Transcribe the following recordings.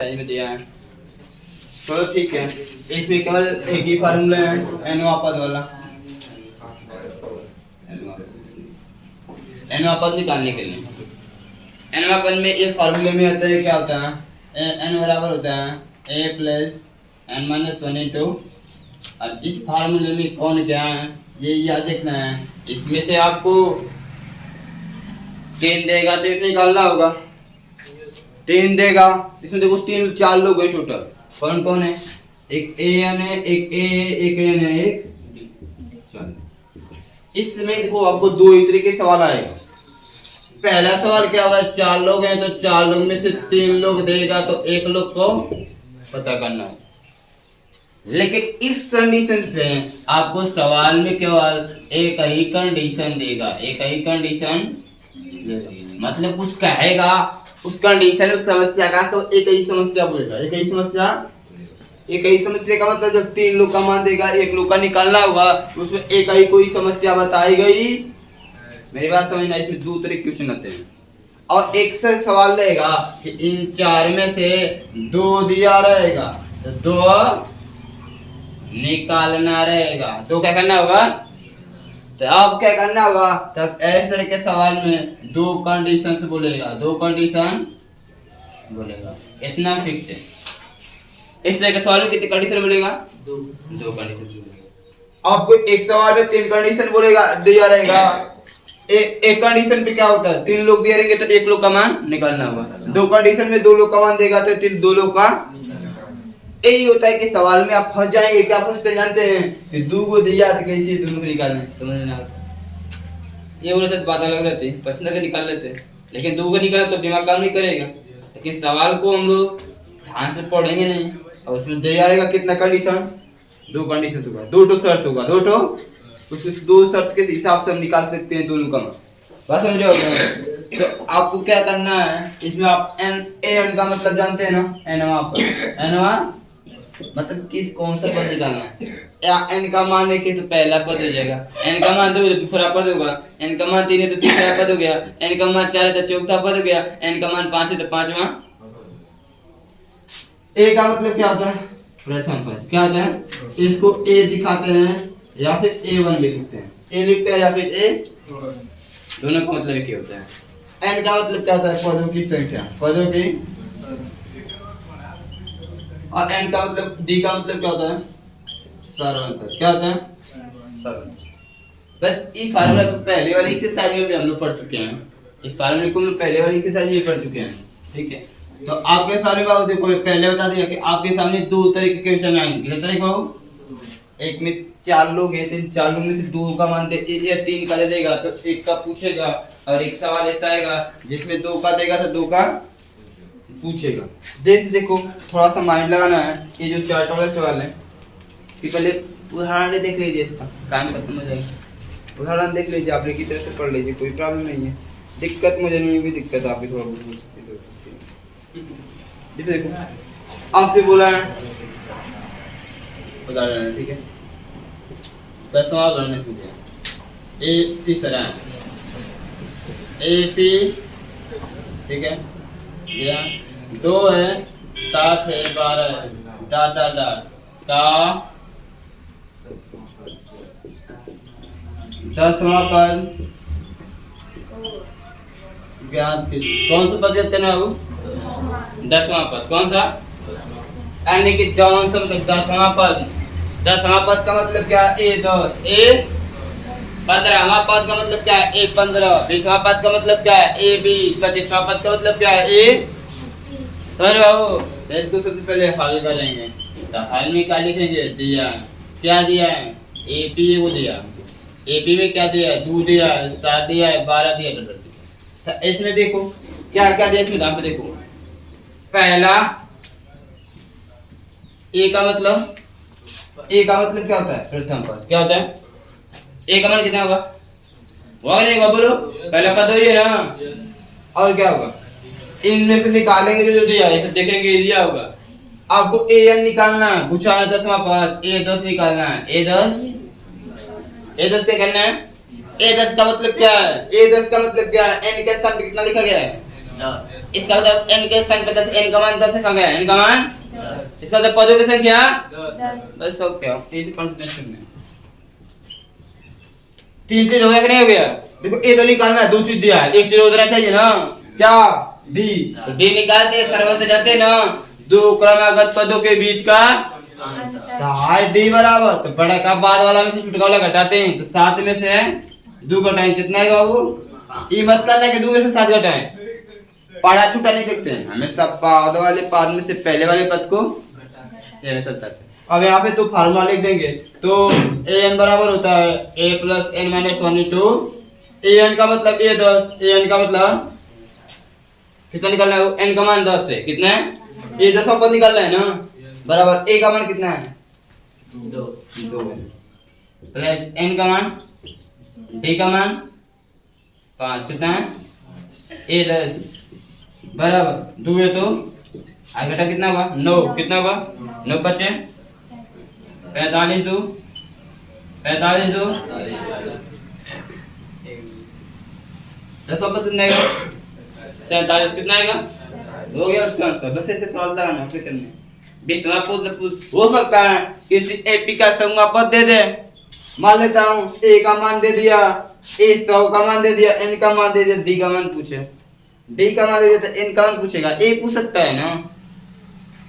में दिया है तो ठीक है। इसमें केवल एक ही फार्मूला है एन वापस वाला, एन वापस निकालने के लिए। एन वापस में ये फार्मूले में आता है, क्या होता है, एन बराबर होता है A plus N minus one into. अब इस फार्मूले में कौन क्या है ये याद रखना है। इसमें से आपको 10 देगा तो एक निकालना होगा, 10 देगा। इसमें देखो 3-4 लोग हैं टोटल। कौन कौन है, एक ए एन है, एक ए एक एन है, एक डी। इसमें देखो आपको दो ही तरीके सवाल आएगा। पहला सवाल क्या होगा, 4 लोग हैं तो 4 लोग में से 3 लोग देगा तो एक लोग को पता करना है। लेकिन इस कंडीशन पे आपको सवाल में केवल एक ही कंडीशन देगा, एक ही कंडीशन, मतलब कुछ कहेगा उस कंडीशन उस समस्या का तो एक ही समस्या बोलेगा, एक ही समस्या। एक ही समस्या का मतलब जब 3 लोग का मान देगा, 1 लोग का निकालना होगा, उसमें एक ही कोई समस्या बताई गई। मेरी बात समझना, इसमें 2 तरह के क्वेश्चन आते हैं और एक से सवाल रहेगा कि इन 4 में से 2 दिया रहेगा तो 2 निकालना रहेगा। तो क्या करना होगा, तो अब क्या करना होगा, तब इस तरह के सवाल में 2 कंडीशंस बोलेगा, 2 कंडीशन बोलेगा, इतना फिक्स है। इस तरह के सवाल में कितने कंडीशन बोलेगा, 2 कंडीशन बोलेगा। आपको एक सवाल में 3 कंडीशन बोलेगा दिया रहेगा। एक कंडीशन पे क्या होता है, 3 लोग दिए रहेंगे तो 1 लोग का मान निकालना होगा। 2 कंडीशन में 2 लोग का मान देगा तो 2 लोग का। यही होता है कि सवाल में आप फंस जाएंगे। क्या फंसते जानते हैं कि 2 को दिया तो कैसे 2 को निकालना, समझ में आता। ये होता है बात अलग रहती, पसंद कर निकाल लेते हैं, लेकिन 2 को निकाला तो दिमाग काम नहीं करेगा। लेकिन सवाल को हम लोग ध्यान से पढ़ेंगे नहीं और उसमें दिया रहेगा कितना कंडीशन, 2 कंडीशन होगा, 2 शर्त होगा, 2 उस 2 शर्त के हिसाब से हम निकाल सकते हैं दोनों का मान। बस समझ रहे। तो आपको क्या करना है, इसमें आप एन का मतलब जानते हैं ना, एनवा मतलब किस कौन सा पद निकालना है। या एन का मान है कि तो पहला पद हो जाएगा, एन का मान 2 है तो दूसरा पद होगा, एन का मान 3 है तो तीसरा पद हो गया, एन का मान 4 है तो चौथा पद हो गया, एन का मान 5 है तो पांचवा। ए का मतलब क्या होता है, प्रथम पद। क्या होता है, इसको ए दिखाते हैं या फिर A1 भी लिखते हैं, ए लिखते हैं या फिर ए, दोनों का मतलब क्या होता है। एन का मतलब क्या होता है, पदों की संख्या, पदों की। और एन का मतलब, डी का मतलब क्या होता है, सारांश। क्या होता है, सारांश। बस इस फार्मूला को पहले वाली एक्सरसाइज में भी हम लोग पढ़ चुके हैं, इस फार्मूले को हम लोग पहले वाली एक्सरसाइज में पढ़ चुके हैं। ठीक है, तो आपके सामने बाबू देखो, पहले बता दिया कि आपके सामने 2 तरह के क्वेश्चन आएंगे। कितने तरह के बाबू, एक में 4 लोग हैं तो 4 लोग में से 2 का मान दे या 3 का दे देगा तो 1 का पूछेगा। और एक सवाल ऐसा आएगा जिसमें 2 का देगा तो 2 का पूछेगा। जैसे देखो थोड़ा सा माइंड लगाना है, ये जो चार्ट वाला सवाल है कि पहले उदाहरण देख लीजिए, इसका काम खत्म हो जाएगा। उदाहरण देख लीजिए, आप की तरह से पढ़ लीजिए, कोई प्रॉब्लम नहीं है। दिक्कत मुझे नहीं होगी, दिक्कत आप ही थोड़ा बहुत हो सकती है। देखो आपसे बोला है उदाहरण, ठीक है, 10वां उदाहरण पूछे, ए तीसरा ए पी, ठीक है, या 2 है 7 है 12 है डॉट डॉट डॉट का 10वां पद ज्ञात कीजिए। कौन सा पद कहते हैं बाबू, 10वां पद। कौन सा, यानी कि जौन सा मतलब 10वां पद। 10वां पद का मतलब क्या है, A10, ए 15वां पद का मतलब क्या है, A15, 20वां पद का मतलब क्या है, A20, 25वां पद का मतलब क्या है, A। समझ रहे हो। तो इसको सबसे पहले हल करेंगे, तो हल में क्या लिखेंगे, दिया क्या दिया है, AP को दिया, AP में क्या दिया है, 2 दिया है, 7 दिया है, 12 दिया है। तो इसमें देखो क्या क्या दिया, इसमें ध्यान पे देखो। पहला ए का मतलब, ए का मतलब क्या होता है, प्रथम पद। क्या होता है, ए का मान कितना होगा, वो नहीं बोलो, पहला पद वही है ना। और क्या होगा, इनमें से निकालेंगे जो दिया है, तो देखेंगे दिया होगा। आपको an निकालना है, पूछा है 10वां पद, A10 निकालना है। A10 क्या करना है, A10 का मतलब क्या है, A10 का मतलब क्या है, n के स्थान पे कितना लिखा गया है, इसका मतलब n के स्थान पे 10, n का मान 10 है, कहाँ गया n का मान 10। इसका मतलब पदों की संख्या 10। सब क्या इसी कॉन्फिगरेशन में 3 चीज हो गया कि नहीं हो गया? देखो ए तो निकालना है, 2 चीज दिया है, एक चीज होना चाहिए ना, क्या d। तो d निकालते सर्वंत जाते ना, दो क्रमागत पदों के बीच का अंतर d बराबर, तो बड़ा का बाद वाला में से छोटा वाला घटाते हैं, तो 7 में से 2 घटाएं कितना है बाबू? ये मत करना कि 2 में से 7 घटाएं, पढ़ा छूटा नहीं देखते हैं, हमेशा बाद वाले पद में से पहले वाले पद को ये सब करते हैं। अब यहाँ पे तो फार्मूला लिख देंगे, तो an बराबर होता है a plus n minus 1 into an का मतलब a 10, an का मतलब कितना निकालना है? n का मान 10 है, कितना है? ये 10 पद निकालना है ना, बराबर a का मान कितना है? 2 प्लस n का मान, d का मान 5, कितना है? a 10 बराबर 2 है, तो आगे घटा कितना होगा? 9, कितना होगा? 9 बचे 45 2 10 पद कितना आएगा? 47, कितना आएगा? हो गया उसका आंसर। बस ऐसे सवाल लगाना फिक्र में। 20वां हो सकता है किसी एपी का संज्ञा पद दे दे, मान लेता हूँ ए का मान दे दिया, ए 100 का मान दे दिया, एन का मान दे दिया, डी का मान पूछे, डी का मान दे दिया तो एन का मान पूछेगा, ए पूछ सकता है ना,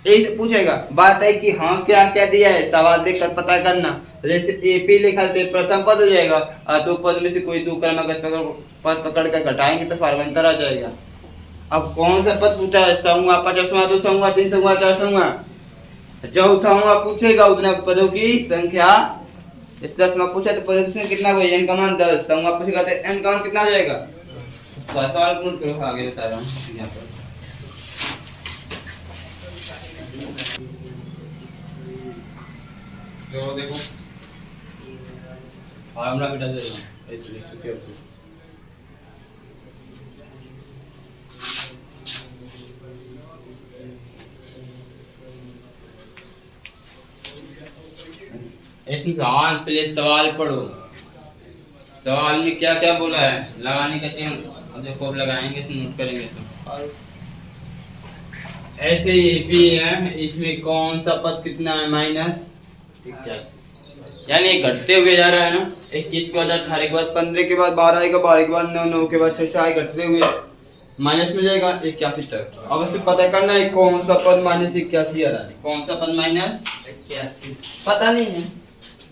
ए से पूछेगा। बात है कि हाँ क्या क्या दिया है, सवाल देखकर पता करना। जैसे एपी लिखा तो प्रथम पद हो जाएगा, और दो पद में से कोई दो क्रमागत पद पकड़ कर घटाएंगे तो फार्मंतर आ जाएगा। अब कौन सा पद पूछा है? समूह 50वां, 200वां, 300वां, 400वां, चौथावां पूछेगा उतना पदों की संख्या। इस 10वां पूछा तो पदों की संख्या कितना होगा? n का मान 10, समूह पूछेगा तो n का मान कितना हो जाएगा? सवाल पूर्ण करो, आगे बता रहा हूँ यहाँ पर। जो देखो फार्मूला मिटा दे रहा हूँ, एक लिख चुके हो। इसमें सवाल पहले सवाल पढ़ो, सवाल में क्या क्या बोला है, लगाने का चिन्ह देखो, अब लगाएंगे तो नोट करेंगे तो। और ऐसे ही भी है, इसमें कौन सा पद कितना है? माइनस 81, यानी घटते हुए जा रहा है ना। 21 के बाद 18 के बाद 15 के बाद 12 आएगा, 12 के बाद 9, 9 के बाद 6 आए, घटते हुए माइनस में जाएगा 81 तक। अब इसे पता करना है कौन सा पद माइनस 81 आ रहा है, कौन सा पद माइनस 81 पता नहीं है।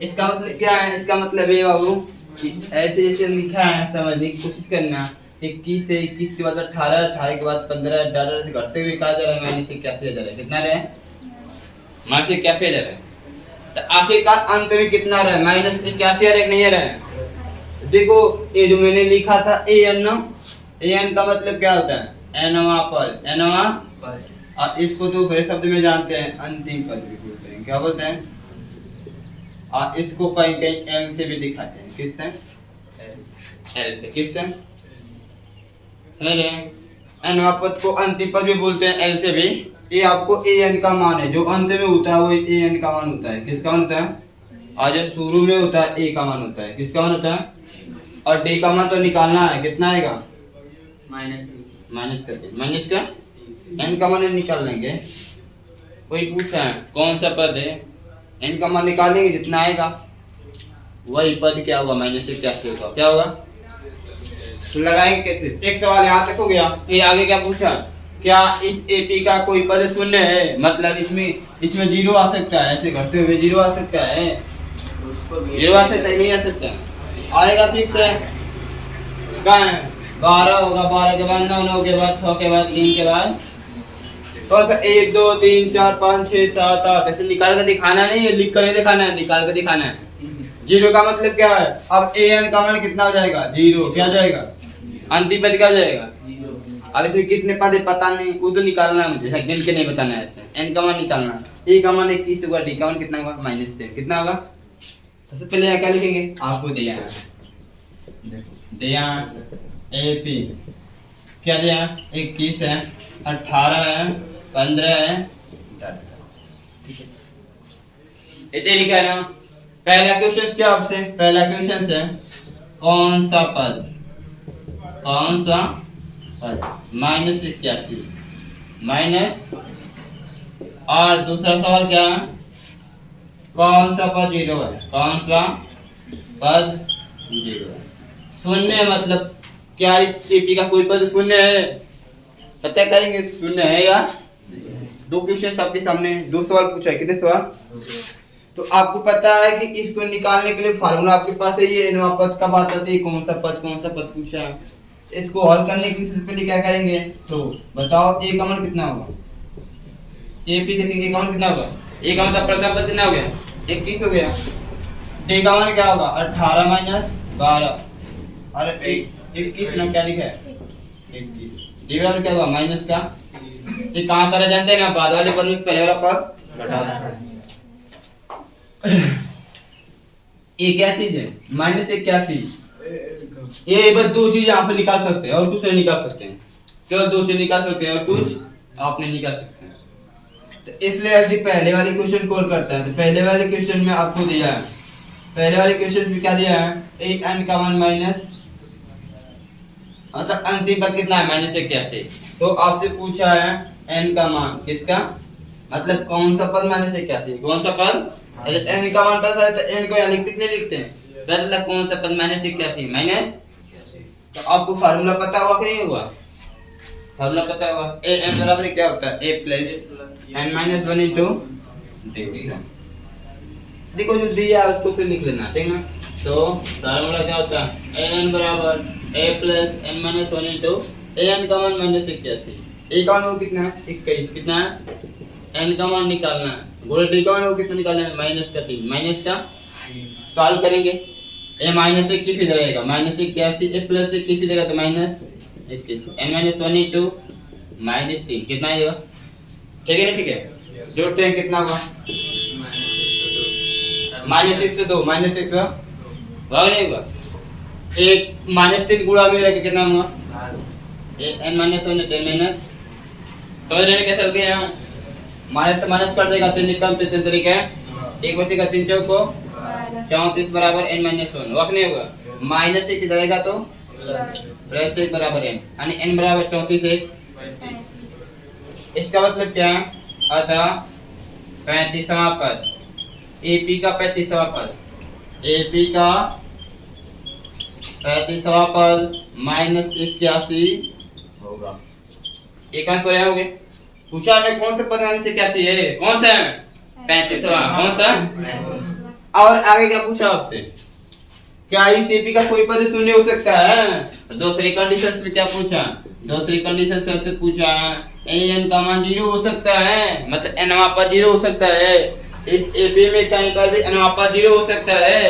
इसका मतलब क्या है? इसका मतलब ये बाबू कि ऐसे जैसे लिखा है समझने की कोशिश करना। 21 से 21 के बाद 18, 18 के बाद 15, 18 से घटते हुए कहा जा रहा है माइनस 81 आ जा रहा है। कितना रहे? माइनस 81 आ जा रहा है। तो आखिरकार अंत में कितना रहा? माइनस 81 आ रहा है, नहीं आ रहा है? देखो ये जो मैंने लिखा था an, an का मतलब क्या होता है? nवां पद, nवां पद। और इसको तो दूसरे शब्द में जानते हैं अंतिम पद भी बोलते हैं, क्या बोलते हैं? और इसको कहीं कहीं एल से भी दिखाते हैं, किससे? एल से, किससे? समझ रहे हैं? nवां पद को अंतिम पद भी बोलते हैं एल से भी। ये आपको an का मान है, जो अंत में होता है वो an का मान होता है। किसका मान होता है? और जो शुरू में होता है a का मान होता है। किसका मान होता है? और d का मान तो निकालना है, कितना आएगा? माइनस करके, माइनस का n का मान निकाल लेंगे। कोई पूछा है कौन सा पद है, n का मान निकालेंगे, जितना आएगा वही पद क्या होगा? माइनस से क्या होगा? क्या होगा? तो लगाएंगे कैसे? एक सवाल यहाँ तक हो गया। ये आगे क्या पूछा? क्या इस एपी का कोई पद शून्य है? मतलब इसमें जीरो आ सकता है, ऐसे घटते हुए जीरो आ सकता है, जीरो आ सकता है, नहीं आ सकता? आएगा फिक्स है। कहाँ है? 12 होगा, 12 के बाद 9, 9 के बाद 6 के बाद 3 के बाद कौन सा? 1 2 3 4 5 6 7 8, ऐसे निकाल कर दिखाना नहीं है, लिख कर नहीं दिखाना है, निकाल कर दिखाना है। जीरो का मतलब क्या है? अब an का मान कितना हो जाएगा? जीरो। क्या जाएगा? अंतिम पद क्या हो जाएगा? अब इसमें कितने पद है पता नहीं, वो तो निकालना है मुझे, गिन के नहीं बताना है। ऐसे n का मान निकालना है। a का मान 21 होगा, d का मान कितना होगा? -10। कितना होगा? सबसे पहले यहाँ क्या लिखेंगे? आपको दिया है, दिया ap क्या दिया? 21 है, 18 है, 15 है, इतने लिखा है ना। पहला क्वेश्चन क्या आपसे? पहला क्वेश्चन है कौन सा पद माइनस 81 माइनस, और दूसरा सवाल क्या है, कौन सा पद जीरो है, कौन सा पद जीरो है। शून्य मतलब क्या इस एपी का कोई पद शून्य है, पता करेंगे शून्य है या। दो क्वेश्चन आपके सामने, दो सवाल पूछा है, कितने सवाल। तो आपको पता है कि इसको निकालने के लिए फार्मूला आपके पास है, ये नवा पद कब आता है, कौन सा पद पूछा है। इसको हल करने के लिए सबसे पहले क्या करेंगे, तो बताओ ए का मान कितना होगा, एपी के मान कितना होगा, ए का मतलब प्रथम पद कितना हो गया 21 हो गया, डी का मान क्या होगा 18 माइनस 12, और 21 ना क्या लिखा है 21, डी बराबर क्या होगा माइनस का, ये कहां सारे जानते हैं ना, बाद वाले पद में पहले वाला पद घटा दो। ये क्या चीज है माइनस 81, ये बस दो चीज यहाँ पे निकाल सकते हैं और कुछ नहीं निकाल सकते हैं, केवल दो चीज निकाल सकते हैं और कुछ आप नहीं निकाल सकते हैं। तो इसलिए ऐसे पहले वाले क्वेश्चन कॉल करता है। तो पहले वाले क्वेश्चन में आपको दिया है, पहले वाले क्वेश्चन में क्या दिया है, एक n का मान माइनस, मतलब अंतिम पद कितना है माइनस 81। तो आपसे पूछा है n का मान किसका, मतलब कौन सा पद माइनस 81, कौन सा पद, n का मान पता है तो n को यहाँ लिखते नहीं लिखते हैं, मतलब कौन सा पद माइनस 81 माइनस। तो आपको फार्मूला पता होगा कि नहीं होगा, फार्मूला पता होगा, a n बराबर क्या होता है a plus n minus 1 into D. देखो जो दिया है उसको फिर लिख लेना, ठीक ना। तो फार्मूला क्या होता है a n बराबर a plus n minus 1 into a n का मान माइनस 81, a का मान वो कितना है 21, कितना है n का मान निकालना है, बोले d का मान वो कितना निकालना है माइनस का 3, माइनस का सॉल्व करेंगे, a माइनस 21 इधर आएगा माइनस 81, a प्लस 21 देगा तो minus 21, n minus 1 into minus 3 कितना आएगा, ठीक है ना, ठीक है। जोड़ते हैं कितना होगा माइनस 1 से 2 माइनस 1 से होगा नहीं होगा, एक माइनस 3 गुणा में रख के कितना होगा n माइनस 1 10 माइनस, समझ रहे हैं कैसे चलते हैं, माइनस से माइनस कर देगा 3 कम पे 3 तरीका है, एक बचेगा 3 चौक को 34 बराबर n माइनस 1 वक्त नहीं होगा, माइनस 1 इधर आएगा तो प्लस 1 बराबर n, यानी n बराबर 34 1, इसका मतलब क्या है, अतः 35वां पद एपी का 35वां पद, एपी का 35वां पद माइनस 81 होगा। एक आंसर है, हो गए। पूछा हमने कौन से पद माइनस 81 है, कौन सा है 35वां, कौन सा। और आगे क्या पूछा आपसे, क्या इस एपी का कोई पद शून्य हो सकता है, दूसरी कंडीशन में क्या पूछा, दूसरी कंडीशन से पूछा n का मान 0 हो सकता है, मतलब nवां पद 0 हो सकता है, इस एपी में कहीं पर भी nवां पद 0 हो सकता है,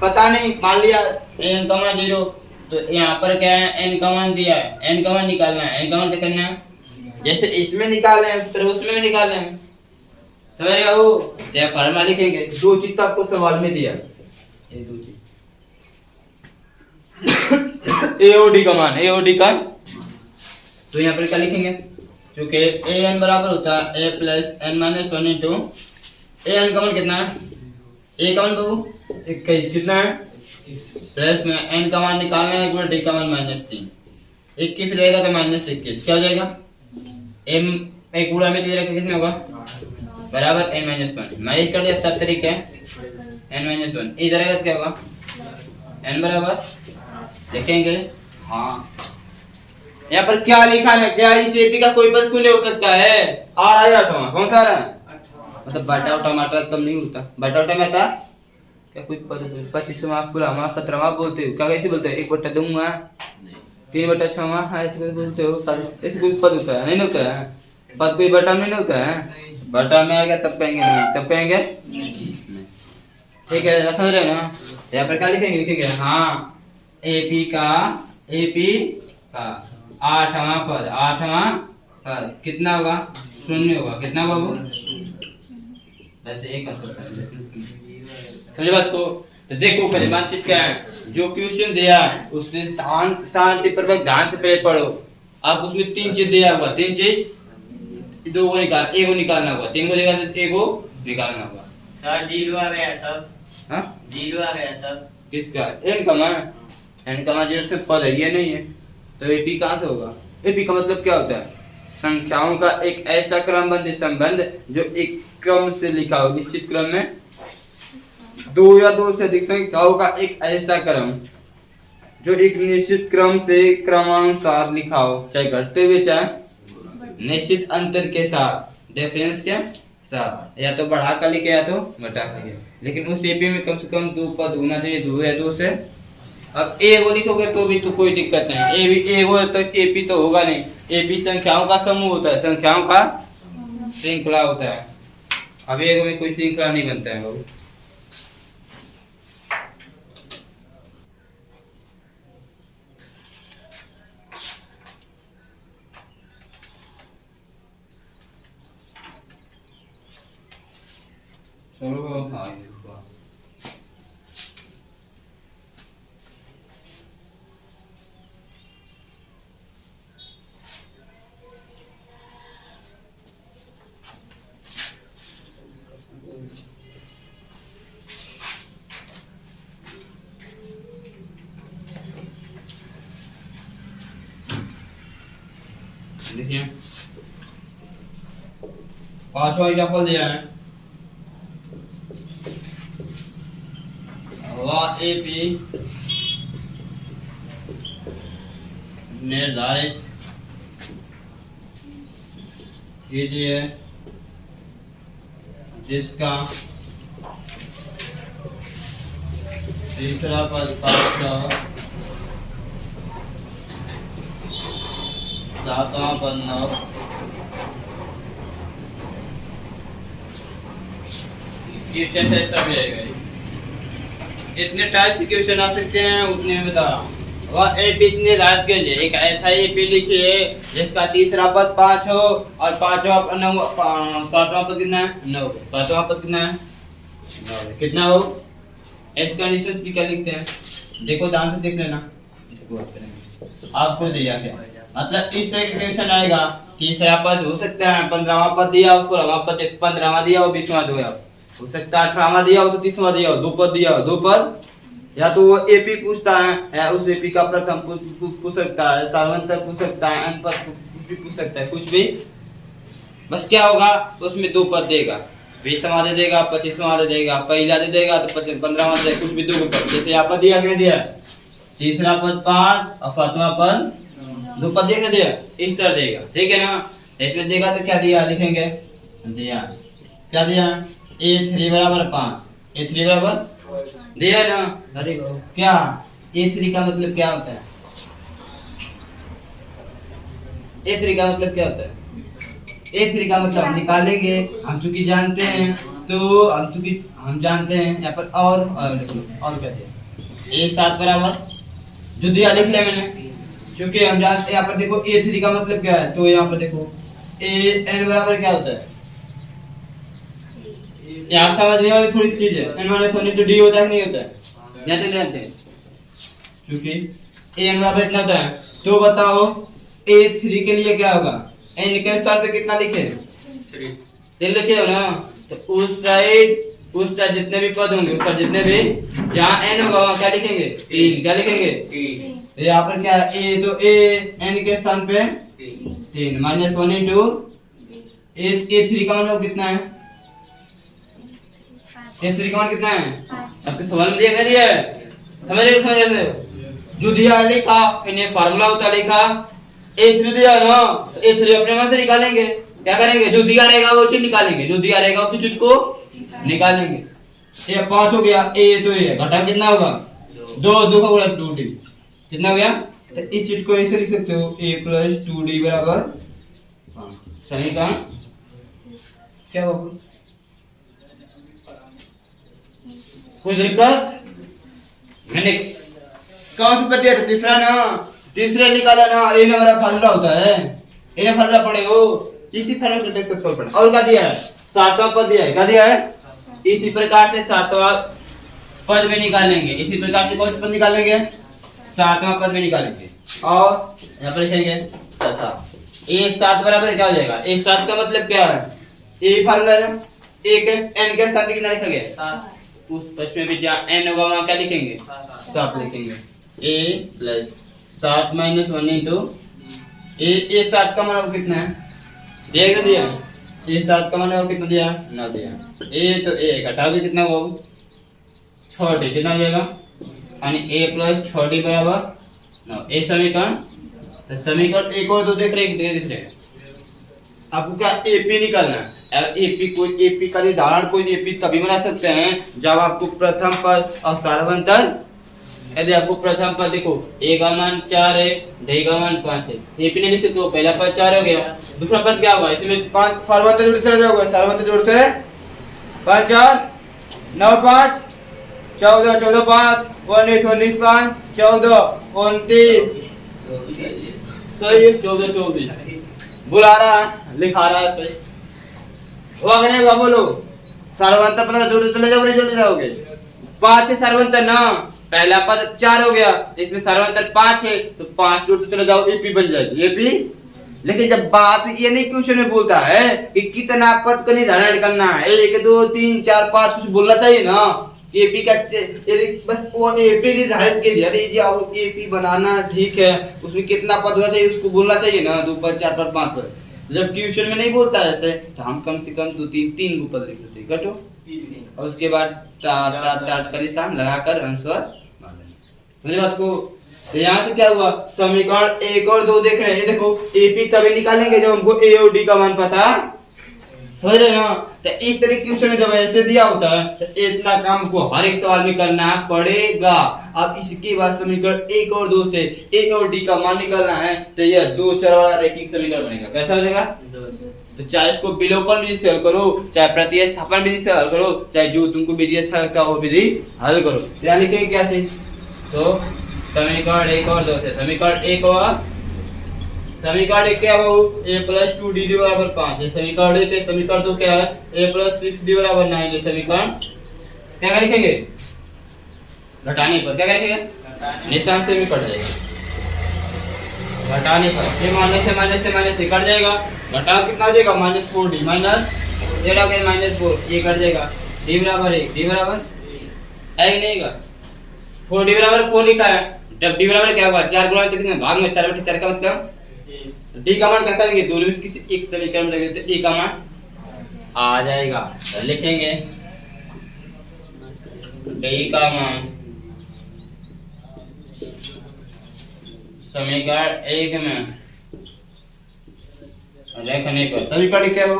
पता नहीं, मान लिया n का मान 0, तो यहाँ पर क्या है n का मान दिया है, n का मान निकालना है, n का मान क्या करना है, जैसे इसमें निकाले हैं उस तरह उसमें भी निकाले हैं, समझ रहे हो। तो फार्मूला लिखेंगे, दो चीज तो आपको सवाल में दिया, ये दो चीज एओडी का मान, एओडी का, तो यहाँ पर क्या लिखेंगे, क्योंकि ए एन बराबर होता है A plus N minus 1 into A N का मान कितना है, ए का मान बाबू 21 कितना है, प्लस में एन का मान निकालना है, एक बार डी का मान माइनस 3, 21 रहेगा तो माइनस 21 क्या हो जाएगा, एम एक गुणा में दे रखा कितना होगा बराबर एन माइनस 1, माइनस कर दिया सब तरीके एन माइनस 1, इधर आएगा क्या होगा एन बराबर, देखेंगे हाँ यहाँ पर क्या लिखा है, क्या इस एपी का कोई पद शून्य हो सकता है, आ रहा है 8वां, कौन सा आ रहा है, मतलब बटा टमाटर कम नहीं होता, बटा उठा में था क्या कोई पद 25वां 16वां 17वां बोलते हो क्या, कैसे बोलते हो 1/2 3/6 ऐसे बोलते हो सारे, ऐसे कोई पद होता है नहीं होता है, पद कोई बटा में नहीं होता है, बटा में आएगा तब कहेंगे नहीं, तब कहेंगे ठीक है, समझ रहे हो ना। यहाँ पर क्या लिखेंगे, लिखेंगे हाँ एपी का 8वां पद कितना होगा शून्य होगा, कितना बाबू ऐसे एक समझे बात को। तो देखो पहले बातचीत क्या है, जो क्वेश्चन दिया है उसमें शांतिपूर्वक ध्यान से पहले पढ़ो, अब उसमें 3 चीज दिया हुआ, 3 चीज 2 को निकाल, एक को निकालना होगा, 3 को देगा तो एक को निकालना होगा। सर 0 आ गया तब, हाँ 0 आ गया तब, किसका एन का मान, एन का मान 0 से पद है ये नहीं है, तो एपी कहाँ से होगा एपी का मतलब क्या होता है? संख्याओं का एक ऐसा क्रमबद्ध संबंध जो एक क्रम से लिखा हो, निश्चित क्रम में दो या दो से अधिक संख्याओं का एक ऐसा क्रम जो एक निश्चित क्रम से क्रमानुसार लिखा हो, चाहे घटते हुए चाहे निश्चित अंतर के साथ, डिफरेंस के साथ, या तो बढ़ा कर लिखे या तो घटा कर लिखे, लेकिन उस एपी में कम से कम दो पद होना चाहिए, दो या दो से। अब ए वो लिखोगे तो भी तो कोई दिक्कत नहीं, ए भी ए वो तो एपी तो होगा नहीं। एपी संख्याओं का समूह होता है, संख्याओं का श्रृंखला होता है। अब ए में कोई श्रृंखला नहीं बनता है बाबू। चलो हाँ देखिए पांचवा एग्जाम्पल दिया है, वह एपी निर्धारित कीजिए जिसका तीसरा पद सातवां पद 9, ये कैसे सब आएगा। जितने टाइप के क्वेश्चन आ सकते हैं उतने में बता रहा हूँ। वह एपी निर्धारित के लिए एक ऐसा एपी लिखिए जिसका तीसरा पद 5 हो और सातवां पद कितना है 9, सातवां पद कितना है 9, कितना हो। इस कंडीशंस भी क्या लिखते हैं, देखो ध्यान से देख लेना, इसको आपको दिया क्या मतलब इस तरह का क्वेश्चन आएगा। तीसरा पद हो सकता है 15वां पद दिया हो, 16वां पद 15वां दिया हो, 20वां दिया हो सकता है 18वां दिया हो तो 30वां दिया हो, दो पद दिया हो, दो पद, या तो वो एपी पूछता है या उस एपी का प्रथम पूछ सकता है, सार्वंतर पूछ सकता है, अनपद कुछ भी पूछ सकता है, कुछ भी। बस क्या होगा तो उसमें दो पद देगा, 20वां दे देगा, 25वां दे देगा, पहला दे देगा तो 15वां दे देगा, कुछ भी दो पद। जैसे यहाँ पर दिया क्या दिया, तीसरा पद 5 और सातवां पद दो पद देखने दिया, इस तरह देगा, ठीक है ना। इसमें देगा तो क्या दिया लिखेंगे, दिया क्या दिया a3 बराबर 5, a3 बराबर दिया ना। अरे क्या a3 का मतलब क्या होता है, a3 का मतलब क्या होता है, a3 का मतलब हम निकालेंगे, हम चूंकि जानते हैं तो हम जानते हैं यहाँ पर और क्या दिया a7 बराबर जो दिया लिख लिया मैंने, क्योंकि हम जानते हैं यहाँ पर देखो a3 का मतलब क्या है, तो यहाँ पर देखो an बराबर क्या होता है, यहाँ समझने वाली थोड़ी सी चीज है, n माइनस 1 इंटू डी होता है नहीं होता है, जानते जानते हैं, क्योंकि an बराबर इतना होता है। तो बताओ a3 के लिए क्या होगा, n के स्थान पे कितना लिखे 3 लिखे हो ना, तो उस साइड जितने भी पद होंगे, उस पर जितने भी जहाँ n होगा वहाँ क्या लिखेंगे 3, क्या लिखेंगे 3। तो यहाँ पर क्या है a, तो a n के स्थान पे 3 माइनस 1 इंटू a3 का मान कितना है, a3 का मान कितना है, आपके सवाल में दिया दिया है, समझ रहे जो दिया लिखा, इन्हें फार्मूला होता लिखा, a3 दिया ना, a3 अपने मन से निकालेंगे, क्या करेंगे जो दिया रहेगा वो चीज निकालेंगे, जो दिया रहेगा उसी चीज को निकालेंगे। ये 5 हो गया, a तो ये घटा कितना होगा 2 का गुणा 2d कितना हो गया। तो इस चीज को ऐसे लिख सकते हो a प्लस 2d बराबर 5, सही कहा क्या बाबू, कुछ दिक्कत मैंने कौन सा पद दिया था, तीसरा ना, तीसरा निकाला ना, ये ना मेरा फार्मूला होता है, इन्हें फार्मूला पढ़े हो, इसी फार्मूला से सॉल्व पढ़ा। और क्या दिया है, सातवां पद दिया है, क्या दिया है, इसी प्रकार से सातवां पद में निकालेंगे, इसी प्रकार से कौन सा पद निकालेंगे, सातवां पद में निकालेंगे। और यहाँ पर लिखेंगे तथा a7 बराबर क्या हो जाएगा, a7 का मतलब क्या है, ये फार्मूला है ना, a के n के स्थान पे कितना लिखा गया 7, उस पक्ष में भी जहाँ n होगा वहाँ क्या लिखेंगे 7 लिखेंगे, a प्लस 7 माइनस 1 इंटू ए 7 का मान आपको कितना है? देख ना दिया। ए 7 का मान आपको कितना दिया? 9 दिया। ए तो ए घटाओगे कितना होगा? 6d कितना हो जाएगा? यानी a प्लस 6d बराबर 9। ए समीकरण, तो समीकरण एक और दो देख रहे हैं, कितने दिख रहे हैं? आपको क्या एपी निकालना है। एपी कोई एपी का निर्धारण कोई एपी तभी बना सकते हैं जब आपको प्रथम पद और सार्वंतर, यदि आपको प्रथम पद देखो a का मान 4 है, d का मान 5 है, एपी ने लिखे तो पहला पद 4 हो गया, दूसरा पद क्या हुआ? इसमें 5 सार्वंतर जुड़ते रह जाओगे, सार्वंतर जोड़ते हैं 5 4 9 5 14 14 5 19 19 5 14 29 सही 14 24 बुला रहा है, लिखा रहा है सही। वो अगले का बोलो सार्वंतर पद जोड़ते चले जाओगे, नहीं जोड़ते जाओगे? 5 है सार्वंतर ना, पहला पद 4 हो गया, तो इसमें सार्वंतर 5 है, तो 5 जोड़ते चले जाओ, एपी बन जाएगी एपी। लेकिन जब बात ये नहीं क्वेश्चन में बोलता है कि कितना पद का निर्धारण करना है, 1 2 3 4 5 कुछ बोलना चाहिए ना। एपी का यदि बस वो एपी निर्धारित के दिया, अरे जी एपी बनाना ठीक है, उसमें कितना पद होना चाहिए उसको बोलना चाहिए ना, 2 पद 4 पद 5 पद। जब क्वेश्चन में नहीं बोलता है ऐसे, तो हम कम से कम 2 3 गो पद लिख देते हैं, कटो, और उसके बाद टाट टाट टाट का निशान लगाकर आंसर मान लेंगे। समझे बात को? तो यहाँ से क्या हुआ? समीकरण 1 और 2 देख रहे हैं, ये देखो एपी तभी निकालेंगे जब हमको ए और डी का मान पता, समझ रहे हैं ना? तो इस तरह के क्वेश्चन में जब ऐसे दिया होता है तो इतना काम को हर एक सवाल में करना पड़ेगा। अब इसके बाद समीकरण 1 और 2 से ए और डी का मान निकालना है, तो यह 2 चर वाला रैखिक समीकरण बनेगा। कैसा बनेगा? तो चाहे इसको विलोपन विधि से हल करो, चाहे प्रतिस्थापन विधि से हल करो, चाहे जो तुमको विधि अच्छा लगता है वो विधि हल करो। क्या लिखेंगे क्या से? तो समीकरण 1 और 2 से समीकरण 1 और समीकरण 1 क्या है? a प्लस 2dd बराबर 5 है। समीकरण 1 है। समीकरण 2 क्या है? a प्लस 6d बराबर 9 है। समीकरण क्या लिखेंगे? घटाने पर क्या लिखेंगे? निशान से भी कट जाएगा, घटाने पर ये माइनस से माइनस से माइनस से कट जाएगा, घटाओ कितना हो जाएगा? -4d माइनस ये रह गया -4, ये कट जाएगा, d बराबर 1, d बराबर 1 नहीं का 4d बराबर 4 लिखा है। जब d बराबर क्या होगा? 4 गुणा तो कितने भाग में 4/4 का मतलब d का मान क्या करेंगे? दोनों में से किसी एक समीकरण में लगे तो a का मान आ जाएगा, तो लिखेंगे d का मान समीकरण 1 में रखने पर समीकरण क्या हो?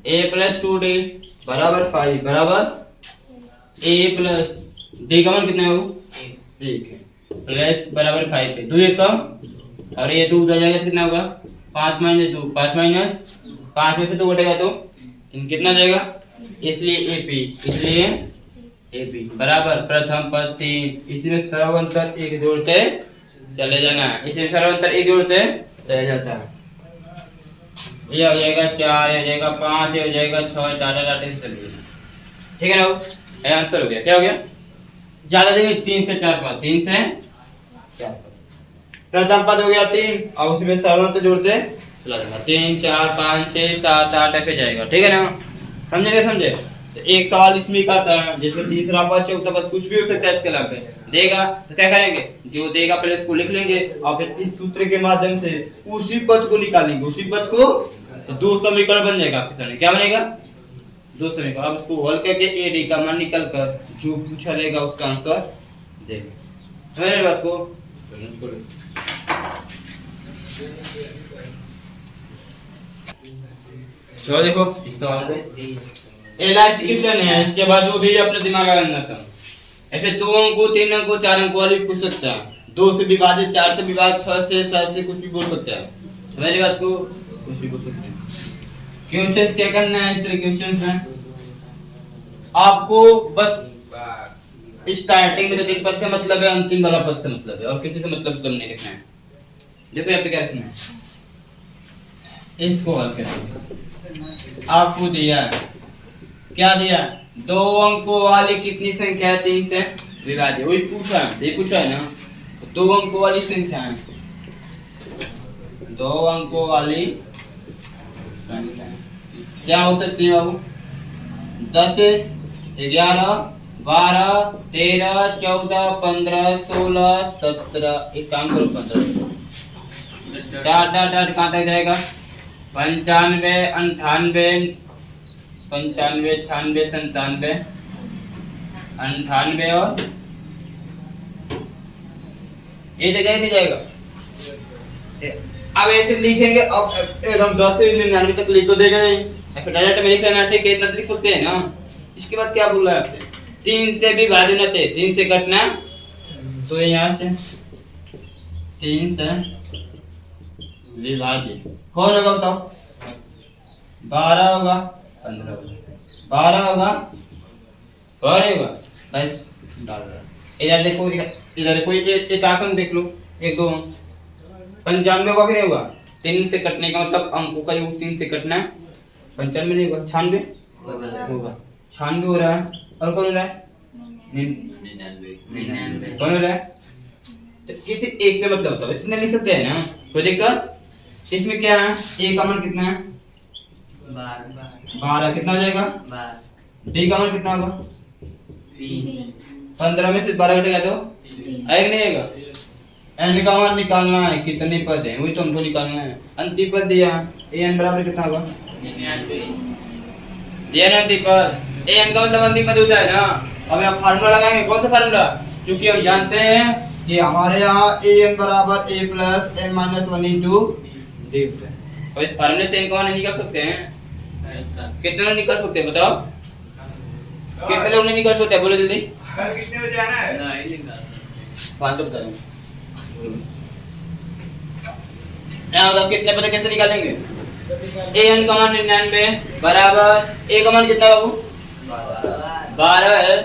a प्लस 2d बराबर 5 बराबर a प्लस d का मान कितना हो? 1 है, प्लस बराबर 5 है, 2 1 कम और ये 2 उधर जाएगा, कितना होगा? 5 - 2 5 - 5 में से 2 घटेगा तो कितना जाएगा? इसलिए एपी बराबर प्रथम पद 3, इसमें सर्वांतर 1 जोड़ते चले जाना है, इसमें सर्वांतर 1 जोड़ते चले जाता है। ये हो जाएगा 4, ये हो जाएगा 5, ये हो जाएगा 6, डाटा डाटे से चलिए, ठीक है ना? ये आंसर हो गया। क्या हो गया? ज्यादा देंगे 3 से 4 पद, 3 से 4 पद। प्रथम पद हो गया 3 और उसमें सर्वांतर जोड़ते चला जाएगा, 3 4 5 6 7 8 ऐसे जाएगा, ठीक है ना? समझे? तो एक सवाल इसमें का था जिसमें तीसरा पद चौथा पद कुछ भी हो सकता है, इसके अलावा देगा तो क्या करेंगे? जो देगा पहले इसको लिख लेंगे और फिर इस सूत्र के माध्यम से उसी पद को निकालेंगे, उसी पद को, तो 2 समीकरण बन जाएगा आपके सामने। क्या बनेगा? 2 समीकरण। अब इसको हल करके ए डी का मान निकल कर जो पूछा रहेगा उसका आंसर देगा। समझ बात को? तो देखो इस सवाल को लास्ट क्वेश्चन है, इसके बाद जो भी अपने दिमाग लगाना सब ऐसे 2 अंकों 3 अंकों 4 अंकों वाले भी पूछ सकते हैं, 2 से विभाजित 4 से विभाजित 6 से 7 से कुछ भी बोल सकते हैं। समझ बात को? कुछ भी बोल सकते हैं। क्वेश्चंस क्या करना है? इस तरह क्वेश्चंस में आपको बस स्टार्टिंग में जटिल पद से मतलब है, अंतिम वाला पद से मतलब है, और किसी से मतलब नहीं लिखना है। देखो यहाँ पे क्या लिखना है, इसको हल करेंगे। आपको दिया क्या दिया? 2 अंकों वाली कितनी संख्या है? 3 से विभाजित, वही पूछा है, ये पूछा है ना। 2 अंकों वाली संख्या है, 2 अंकों वाली संख्या क्या हो सकती है बाबू? 10 11 12 13 14 15 16 17, एक काम करो 15 डॉट डॉट डॉट कहाँ तक जाएगा? 95 98 95 96 97 98 और ये जगह नहीं जाएगा। अब ऐसे लिखेंगे, अब हम 10 से 99 तक लिख तो देगा नहीं, ऐसे डायरेक्ट में लिख लेना, ठीक है, इतना लिख सकते हैं ना। इसके बाद क्या बोल रहा है आपसे? 3 से भी भाग देना चाहिए, 3 से कटना, तो यहाँ से 3 से विभाजित कौन होगा बताओ? 12 होगा, 15 होगा, 12 होगा और होगा 22 डाल रहा है। इधर देखो, इधर कोई एक आंकड़ा देख लो, 1 2 95 होगा कि नहीं होगा? 3 से कटने का मतलब अंकों का योग 3 से कटना है, 95 नहीं होगा, 96 होगा, 96 हो रहा है। और कौन हो रहा है? 99 कौन हो रहा है? तो किसी एक से मतलब होता है, इसमें लिख सकते हैं ना, कोई दिक्कत? इसमें क्या है? ए का मान कितना है? 12 कितना हो जाएगा? डी का मान कितना होगा? 15 में से 12 घटेगा तो आएगा नहीं आएगा? एन का मान निकालना है, कितने पद हैं वही तो हमको निकालना है। अंतिम पद दिया, एन बराबर कितना होगा? 99 दिया ना अंतिम पद। एन का मतलब अंतिम पद होता है ना। अब यहाँ फार्मूला लगाएंगे, कौन सा फार्मूला? क्योंकि हम जानते हैं कि हमारे यहाँ एन बराबर A plus N minus 1 into D होता है, और इस फार्मूले से एन का मान निकाल सकते हैं। कितने लोग निकाल सकते हैं बताओ? कितने लोग नहीं निकाल सकते बोलो जल्दी? कितने बजे आना है? बात तो बता दो। यहाँ बताओ कितने पता कैसे निकालेंगे? ए एन का मान 99 बराबर ए का मान कितना बाबू? 12 है,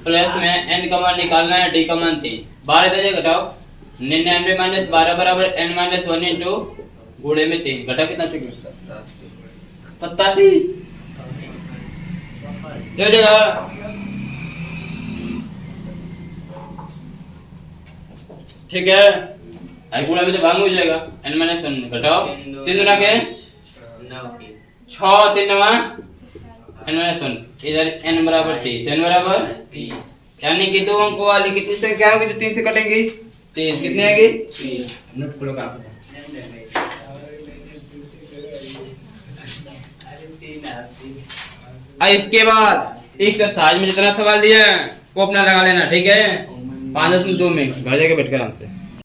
प्लस में एन का मान निकालना है, डी का मान 3, 12 दे घटाओ, 99 माइनस 12 बराबर एन माइनस 1 इंटू गुणे में 3, घटा कितना चाहिए? 87 हो जाएगा। ठीक है, आई गुणा में तो भाग हो जाएगा, n माइनस 1 घटाओ, 3 गुना के 6 3 9 n माइनस 1, इधर n बराबर 30, n बराबर 30, यानी कि दो अंकों वाली कितनी संख्या होगी जो 3 से कटेंगी? 30, कितनी आएगी? 30। नोट करो काम। इसके बाद एक्सरसाइज में जितना सवाल दिया है वो अपना लगा लेना, ठीक है? 5 2 मिनट घर जाके बैठ कर आराम से।